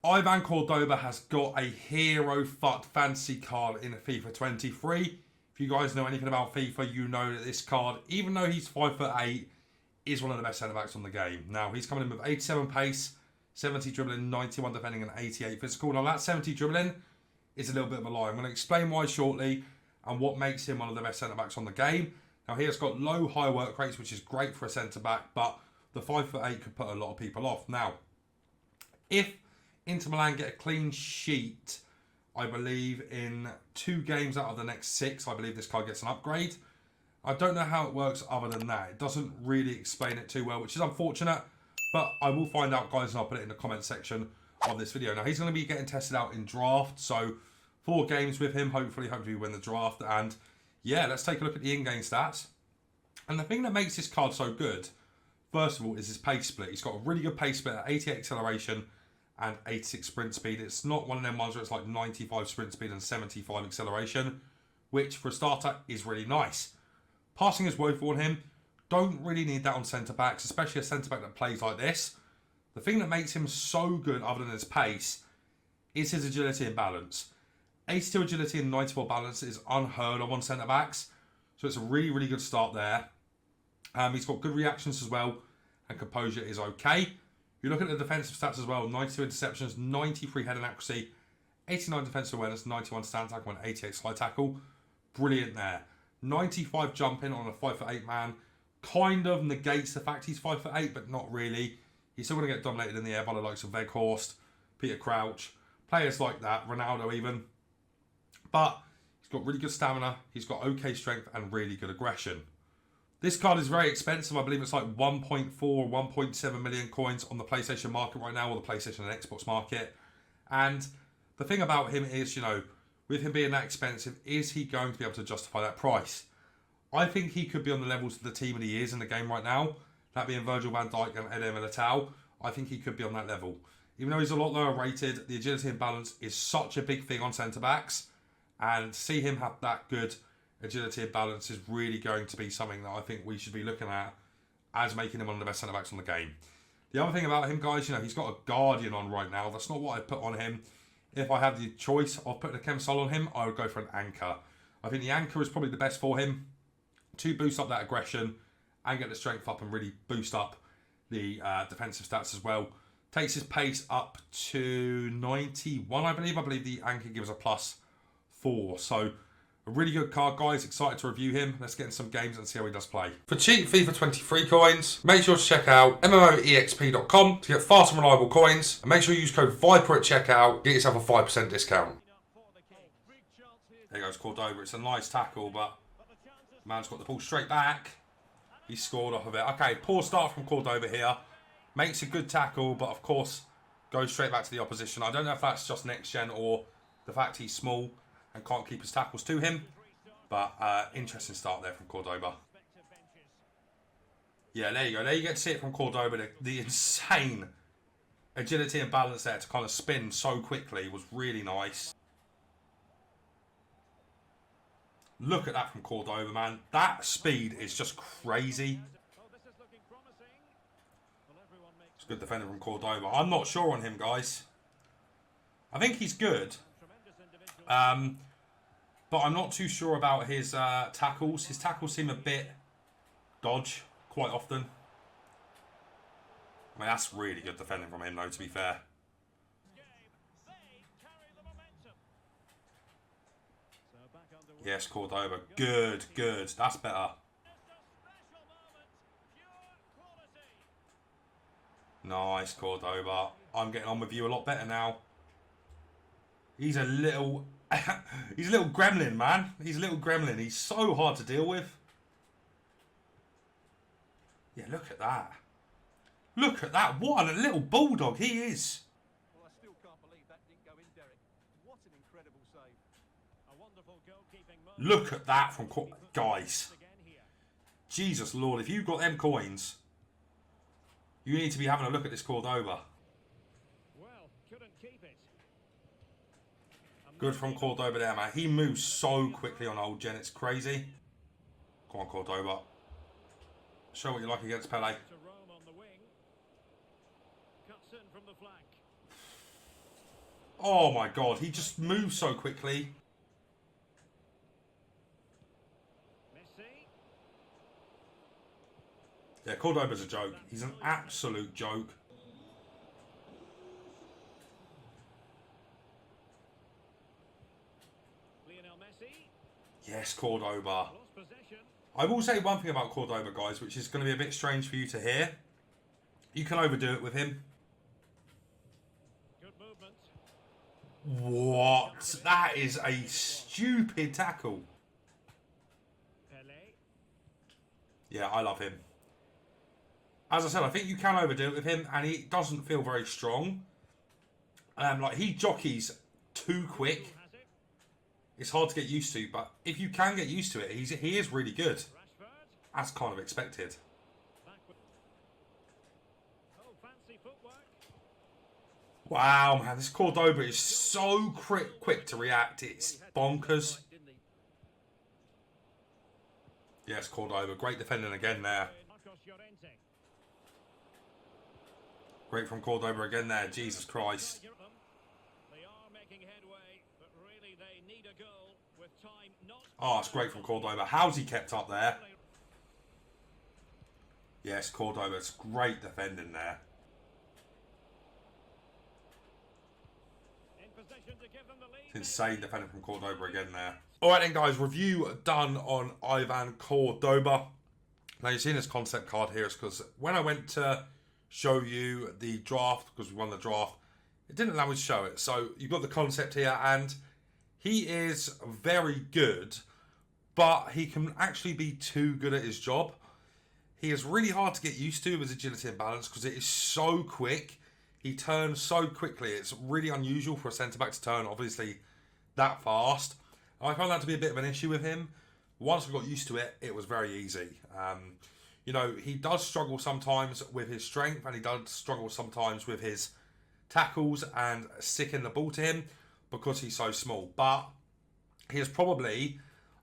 Ivan Cordoba has got a hero FUT fantasy card in FIFA 23. If you guys know anything about FIFA, you know that this card, even though he's 5'8", is one of the best centre-backs on the game. Now, he's coming in with 87 pace, 70 dribbling, 91 defending, and 88 physical. Now, that 70 dribbling is a little bit of a lie. I'm going to explain why shortly and what makes him one of the best centre-backs on the game. Now, he has got low, high work rates, which is great for a centre-back, but the 5'8" could put a lot of people off. Now, if Inter Milan get a clean sheet, I believe, in 2 games out of the next 6, I believe this card gets an upgrade. I don't know how it works other than that. It doesn't really explain it too well, which is unfortunate. But I will find out, guys, and I'll put it in the comment section of this video. Now, he's going to be getting tested out in draft. So, 4 games with him. Hopefully we win the draft. And, yeah, let's take a look at the in-game stats. And the thing that makes this card so good, first of all, is his pace split. He's got a really good pace split at 88 acceleration and 86 sprint speed. It's not one of them ones where it's like 95 sprint speed and 75 acceleration, which for a starter is really nice. Passing is woeful on him. Don't really need that on centre-backs, especially a centre-back that plays like this. The thing that makes him so good, other than his pace, is his agility and balance. 82 agility and 94 balance is unheard of on centre-backs, so it's a really, really good start there. He's got good reactions as well, and composure is okay. You look at the defensive stats as well, 92 interceptions, 93 heading accuracy, 89 defensive awareness, 91 stand tackle, and 88 slide tackle. Brilliant there. 95 jumping on a 5'8" man. Kind of negates the fact he's 5'8", but not really. He's still going to get dominated in the air by the likes of Weghorst, Peter Crouch, players like that, Ronaldo even. But he's got really good stamina, he's got okay strength, and really good aggression. This card is very expensive. I believe it's like 1.4 or 1.7 million coins on the PlayStation market right now, or the PlayStation and Xbox market. And the thing about him is, you know, with him being that expensive, is he going to be able to justify that price? I think he could be on the levels of the team that he is in the game right now, that being Virgil van Dijk and Eder Militao. I think he could be on that level. Even though he's a lot lower rated, the agility and balance is such a big thing on centre-backs, and to see him have that good agility and balance is really going to be something that I think we should be looking at as making him one of the best centre-backs on the game. The other thing about him, guys, you know, he's got a Guardian on right now. That's not what I'd put on him. If I had the choice of putting a Chem-Sol on him, I would go for an Anchor. I think the Anchor is probably the best for him to boost up that aggression and get the strength up and really boost up the defensive stats as well. Takes his pace up to 91, I believe. I believe the Anchor gives a +4. So, a really good card, guys. Excited to review him. Let's get in some games and see how he does play. For cheap FIFA 23 coins, make sure to check out MMOEXP.com to get fast and reliable coins. And make sure you use code VIPER at checkout. Get yourself a 5% discount. There goes Cordoba. It's a nice tackle, but man's got the ball straight back. He scored off of it. Okay, poor start from Cordoba here. Makes a good tackle, but of course goes straight back to the opposition. I don't know if that's just next gen or the fact he's small and can't keep his tackles to him. But interesting start there from Cordoba. Yeah, there you go. There you get to see it from Cordoba. The insane agility and balance there to kind of spin so quickly was really nice. Look at that from Cordoba, man. That speed is just crazy. It's a good defender from Cordoba. I'm not sure on him, guys. I think he's good. But I'm not too sure about his tackles. His tackles seem a bit dodge quite often. I mean, that's really good defending from him, though, to be fair. Yes, Cordoba. Good, good. That's better. Nice, Cordoba. I'm getting on with you a lot better now. He's a little... he's a little gremlin, man. He's a little gremlin. He's so hard to deal with. Yeah, look at that. Look at that. What a little bulldog he is. Well, I still can't believe that didn't go in, Derek. What an incredible save. A wonderful goalkeeping moment. Look at that from... Guys. Jesus Lord, if you've got them coins, you need to be having a look at this Cordoba. Well, couldn't keep it. Good from Cordoba there, man. He moves so quickly on old Gen. It's crazy. Come on, Cordoba. Show what you like against Pele. Oh my God, he just moves so quickly. Messi. Yeah, Cordoba's a joke. He's an absolute joke. Lionel Messi. Yes, Cordoba. Lost possession. I will say one thing about Cordoba, guys, which is going to be a bit strange for you to hear. You can overdo it with him. Good movement. What? That is a stupid tackle. Pele. Yeah, I love him. As I said, I think you can overdo it with him, and he doesn't feel very strong. Like, he jockeys too quick. Has it. It's hard to get used to, but if you can get used to it, he is really good. Rashford. As kind of expected. Backward. Oh, fancy footwork. Wow, man, this Cordoba is so quick to react. It's bonkers. Didn't he? Yes, Cordoba. Great defending again there. Marcos Llorente. Great from Cordoba again there. Jesus Christ. They are making headway, but really they need a goal with time not. Oh, it's great from Cordoba. How's he kept up there? Yes, Cordoba. It's great defending there. In possession to give them the lead. It's insane defending from Cordoba again there. Alright then, guys. Review done on Ivan Cordoba. Now, you've seen this concept card here. It's because when I went to show you the draft, because we won the draft, it didn't allow me to show it. So you've got the concept here, and he is very good, but he can actually be too good at his job. He is really hard to get used to with his agility and balance because it is so quick. He turns so quickly. It's really unusual for a centre-back to turn, obviously, that fast. I found that to be a bit of an issue with him. Once I got used to it, it was very easy. You know, he does struggle sometimes with his strength, and he does struggle sometimes with his tackles and sticking the ball to him because he's so small. But he is probably,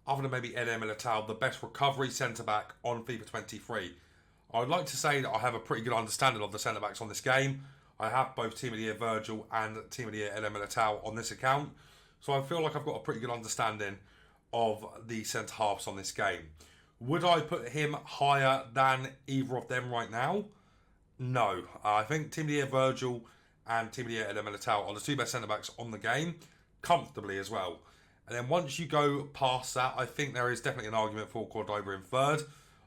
other than maybe Eder Militao, the best recovery centre-back on FIFA 23. I would like to say that I have a pretty good understanding of the centre-backs on this game. I have both Team of the Year Virgil and Team of the Year Eder Militao on this account. So I feel like I've got a pretty good understanding of the centre-halves on this game. Would I put him higher than either of them right now? No. I think Team of the Year Virgil and Team of the Year Eder Militao are the two best centre-backs on the game, comfortably as well. And then once you go past that, I think there is definitely an argument for Cordoba in third.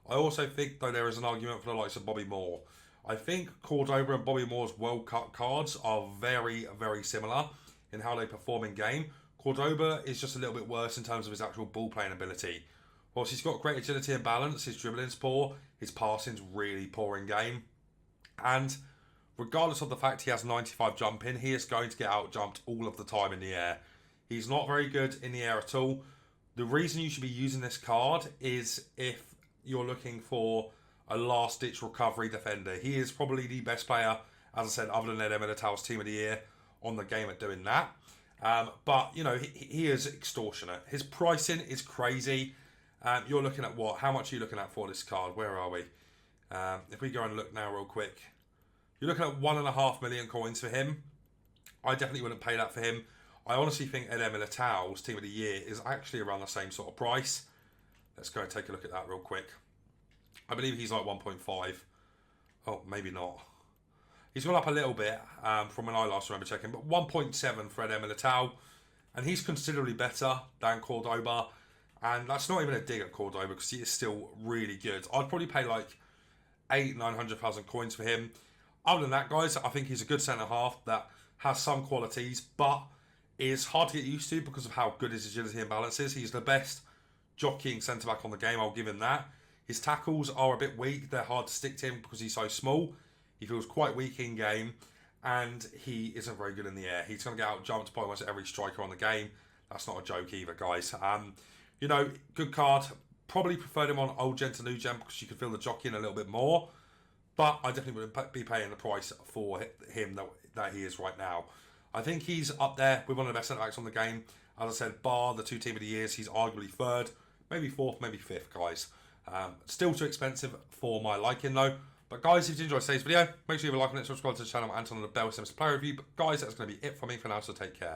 I also think, though, there is an argument for the likes of Bobby Moore. I think Cordoba and Bobby Moore's World Cup cards are very, very similar in how they perform in game. Cordoba is just a little bit worse in terms of his actual ball playing ability. Whilst he's got great agility and balance, his dribbling's poor, his passing's really poor in game. And regardless of the fact he has 95 jumping, he is going to get out jumped all of the time in the air. He's not very good in the air at all. The reason you should be using this card is if you're looking for a last-ditch recovery defender. He is probably the best player, as I said, other than Eder Militao's Team of the Year on the game at doing that. But, you know, he is extortionate. His pricing is crazy. You're looking at what? How much are you looking at for this card? Where are we? If we go and look now real quick. You're looking at 1.5 million coins for him. I definitely wouldn't pay that for him. I honestly think Eder Militao's Team of the Year is actually around the same sort of price. Let's go and take a look at that real quick. I believe he's like 1.5. Oh, maybe not. He's gone up a little bit from when I last remember checking, but 1.7 for Eder Militao. And he's considerably better than Cordoba. And that's not even a dig at Cordoba because he is still really good. I'd probably pay like 800,000-900,000 coins for him. Other than that, guys, I think he's a good centre-half that has some qualities, but is hard to get used to because of how good his agility and balance is. He's the best jockeying centre-back on the game, I'll give him that. His tackles are a bit weak. They're hard to stick to him because he's so small. He feels quite weak in game, and he isn't very good in the air. He's going to get out-jumped by almost every striker on the game. That's not a joke either, guys. You know, good card. Probably preferred him on old gen to new gen because you could feel the jockeying a little bit more. But I definitely wouldn't be paying the price for him that he is right now. I think he's up there with one of the best centre-backs on the game. As I said, bar the two Team of the Years, he's arguably third, maybe fourth, maybe fifth, guys. Still too expensive for my liking, though. But guys, if you enjoyed today's video, make sure you leave a like on it, subscribe to the channel, and turn on the bell so to play review. But guys, that's going to be it for me for now, so take care.